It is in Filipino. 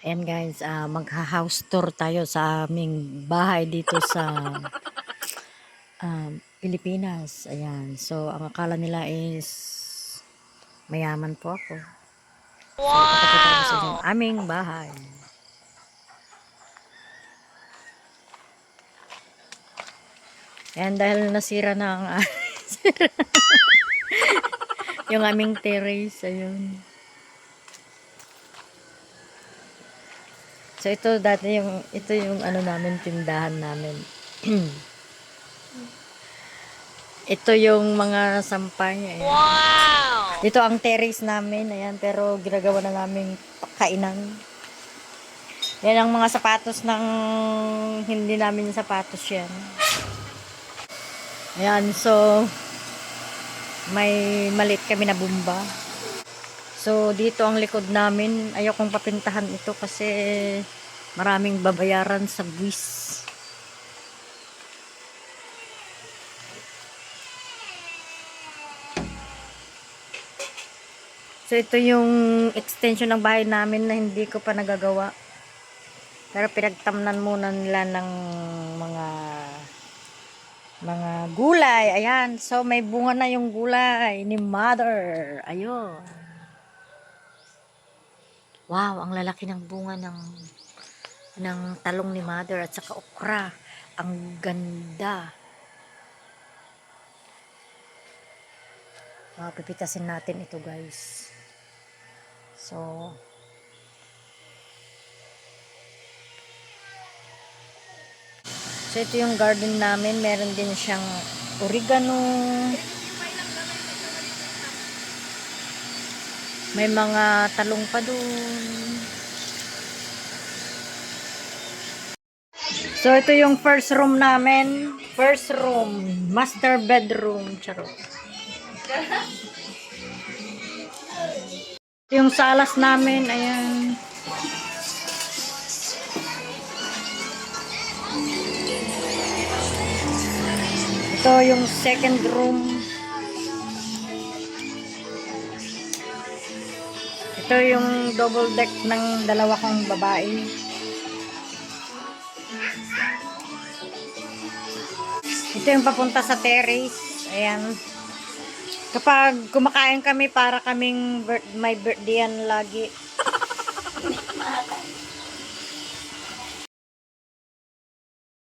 Ayan guys, magha-house tour tayo sa aming bahay dito sa Pilipinas. Ayan. So, ang akala nila is mayaman po ako. So, ipapakita ko sa inyo ang aming bahay. Ayan, dahil nasira na ang yung aming terrace. Ayun. So, ito yung ano namin, tindahan namin. Ito yung mga sampay. Ayan. Wow! Dito ang terrace namin. Ayan, pero ginagawa na namin kainan. Yan ang mga sapatos ng hindi namin sapatos yan. Ayan, so may maliit kami na bumba. So, dito ang likod namin. Ayokong papintahan ito kasi maraming babayaran sa buwis. So, ito yung extension ng bahay namin na hindi ko pa nagagawa. Pero pinagtamnan muna nila ng mga gulay. Ayan. So, may bunga na yung gulay ni Mother. Ayun. Wow, ang lalaki ng bunga ng talong ni Mother at saka okra. Ang ganda. Pipitasin natin ito, guys. So, ito yung garden namin. Meron din siyang oregano. May mga talong pa dun. So, ito yung first room namin. First room. Master bedroom. Charot. Ito yung salas namin. Ayan. Ito yung second room. Ito yung double deck ng dalawa kong babae. Ito yung papunta sa terrace. Ayan. Kapag kumakain kami, para kaming may birthday yan lagi.